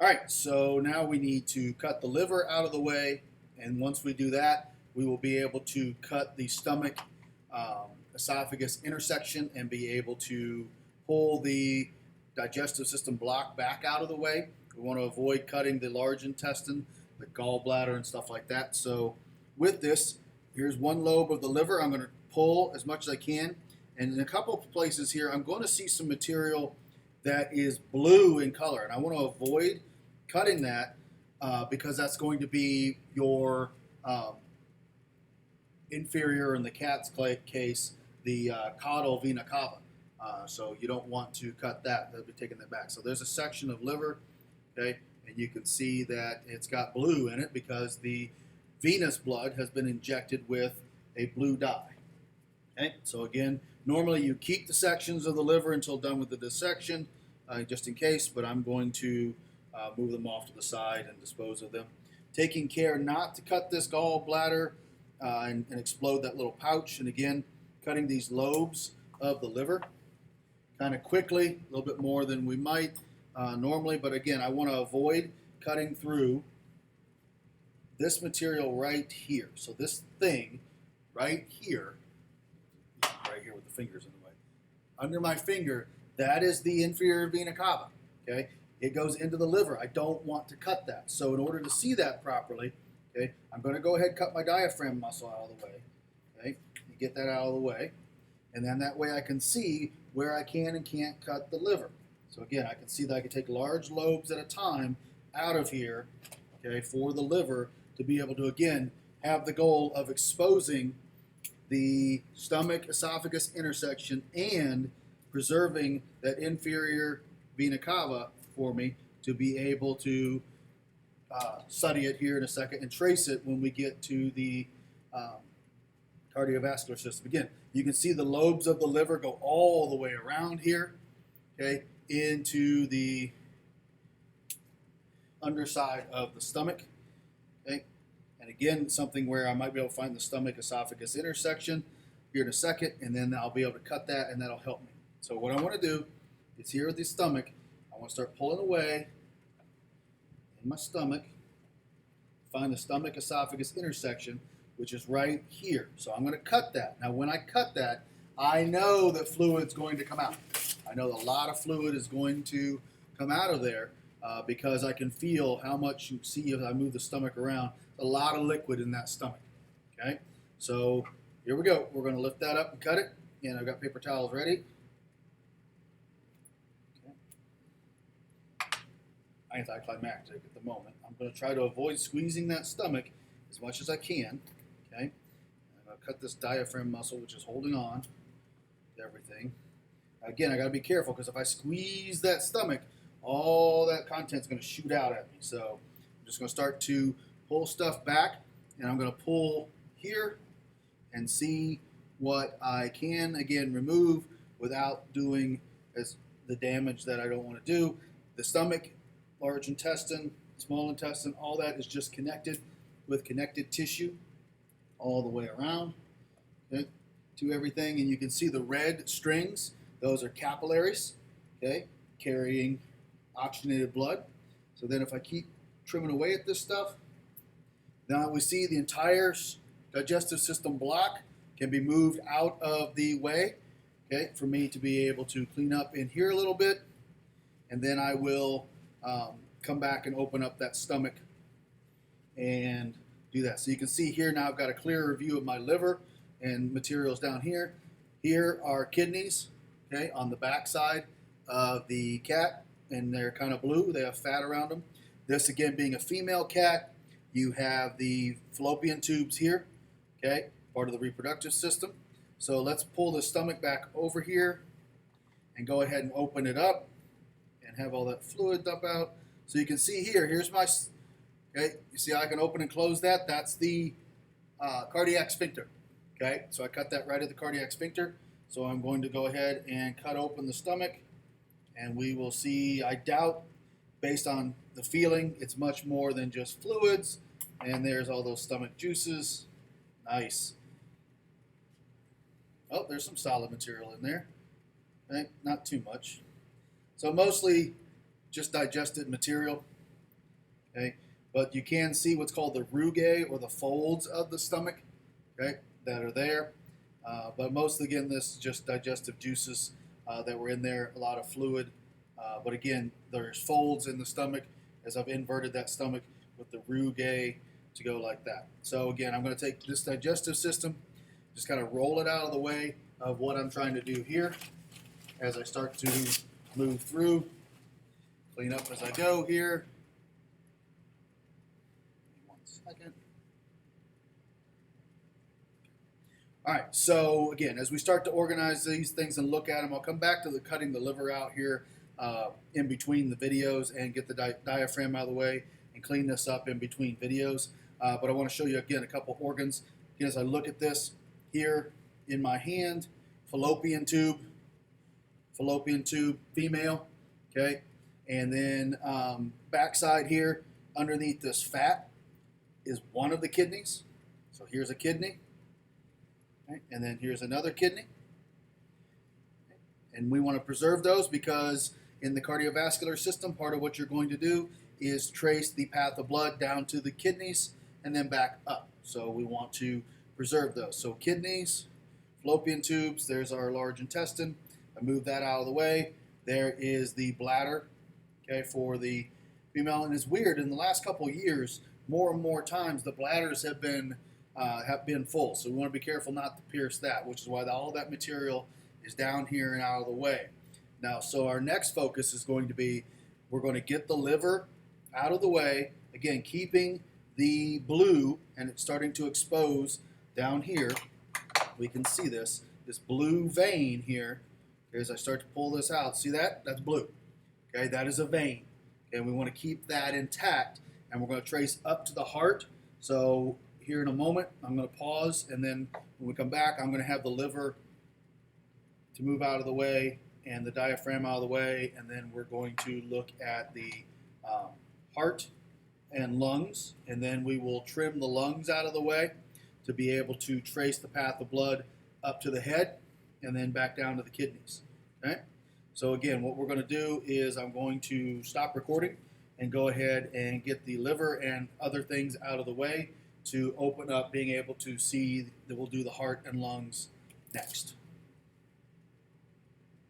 All right, so now we need to cut the liver out of the way, and once we do that, we will be able to cut the stomach esophagus intersection and be able to pull the digestive system block back out of the way. We want to avoid cutting the large intestine, the gallbladder, and stuff like that. So with this, here's one lobe of the liver. I'm going to pull as much as I can, and in a couple of places here, I'm going to see some material that is blue in color, and I want to avoid cutting that because that's going to be your inferior, in the cat's case, the caudal vena cava. So you don't want to cut that. They'll be taking that back. So there's a section of liver, okay, and you can see that it's got blue in it because the venous blood has been injected with a blue dye. Okay, so again, normally you keep the sections of the liver until done with the dissection, just in case, but I'm going to move them off to the side and dispose of them. Taking care not to cut this gallbladder and explode that little pouch, and again, cutting these lobes of the liver kind of quickly, a little bit more than we might normally, but again, I want to avoid cutting through this material right here. So this thing right here with the fingers in the way, under my finger, that is the inferior vena cava, okay? It goes into the liver. I don't want to cut that. So in order to see that properly, okay, I'm going to go ahead and cut my diaphragm muscle out of the way, okay? You get that out of the way, and then that way I can see where I can and can't cut the liver. So again, I can see that I can take large lobes at a time out of here, okay, for the liver to be able to, again, have the goal of exposing the stomach esophagus intersection and preserving that inferior vena cava for me to be able to study it here in a second and trace it when we get to the cardiovascular system. Again, you can see the lobes of the liver go all the way around here, okay, into the underside of the stomach, okay. And again, something where I might be able to find the stomach esophagus intersection here in a second, and then I'll be able to cut that, and that'll help me. So what I want to do is here with the stomach, I want to start pulling away in my stomach, find the stomach esophagus intersection, which is right here. So I'm going to cut that. Now when I cut that, I know that fluid's going to come out. I know a lot of fluid is going to come out of there because I can feel how much, you see as I move the stomach around, a lot of liquid in that stomach, okay? So here we go. We're going to lift that up and cut it, and I've got paper towels ready. Anticlimactic at the moment. I'm going to try to avoid squeezing that stomach as much as I can, okay? I'm going to cut this diaphragm muscle, which is holding on to everything. Again, I got to be careful because if I squeeze that stomach, all that content's going to shoot out at me. So I'm just going to start to pull stuff back, and I'm going to pull here and see what I can, again, remove without doing the damage that I don't want to do. The stomach, large intestine, small intestine, all that is just connected with connected tissue all the way around, okay, to everything. And you can see the red strings. Those are capillaries, okay, carrying oxygenated blood. So then if I keep trimming away at this stuff, now we see the entire digestive system block can be moved out of the way, okay, for me to be able to clean up in here a little bit. And then I will come back and open up that stomach and do that. So you can see here now I've got a clearer view of my liver and materials down here. Here are kidneys, okay, on the back side of the cat, and they're kind of blue. They have fat around them. This, again, being a female cat, you have the fallopian tubes here, okay, part of the reproductive system. So let's pull the stomach back over here and go ahead and open it up and have all that fluid dump out. So you can see here, here's my, okay, you see how I can open and close that? That's the cardiac sphincter, okay? So I cut that right at the cardiac sphincter. So I'm going to go ahead and cut open the stomach, and we will see, I doubt, based on the feeling, it's much more than just fluids. And there's all those stomach juices. Nice. Oh, there's some solid material in there. Okay, not too much. So mostly just digested material. Okay, but you can see what's called the rugae, or the folds of the stomach, okay, that are there. But mostly, again, this is just digestive juices that were in there, a lot of fluid. But again, there's folds in the stomach as I've inverted that stomach with the rugae to go like that. So again, I'm going to take this digestive system, just kind of roll it out of the way of what I'm trying to do here as I start to move through, clean up as I go here. One second. All right, so again, as we start to organize these things and look at them, I'll come back to the cutting the liver out here in between the videos and get the diaphragm out of the way and clean this up in between videos. But I want to show you again a couple organs. Again, as I look at this here in my hand, fallopian tube, female, okay? And then backside here, underneath this fat, is one of the kidneys. So here's a kidney. Okay, and then here's another kidney. Okay, and we want to preserve those because in the cardiovascular system, part of what you're going to do is trace the path of blood down to the kidneys and then back up. So we want to preserve those. So kidneys, fallopian tubes, there's our large intestine. I move that out of the way. There is the bladder, okay, for the female. And it's weird, in the last couple of years, more and more times the bladders have been full. So we want to be careful not to pierce that, which is why all that material is down here and out of the way. Now, so our next focus is going to be, we're going to get the liver out of the way, again, keeping the blue, and it's starting to expose down here. We can see this blue vein here. As I start to pull this out, see that? That's blue. Okay, that is a vein. Okay, we want to keep that intact, and we're going to trace up to the heart. So here in a moment, I'm going to pause, and then when we come back, I'm going to have the liver to move out of the way and the diaphragm out of the way, and then we're going to look at the heart and lungs, and then we will trim the lungs out of the way to be able to trace the path of blood up to the head and then back down to the kidneys. Okay? So again, what we're going to do is I'm going to stop recording and go ahead and get the liver and other things out of the way to open up being able to see that we'll do the heart and lungs next.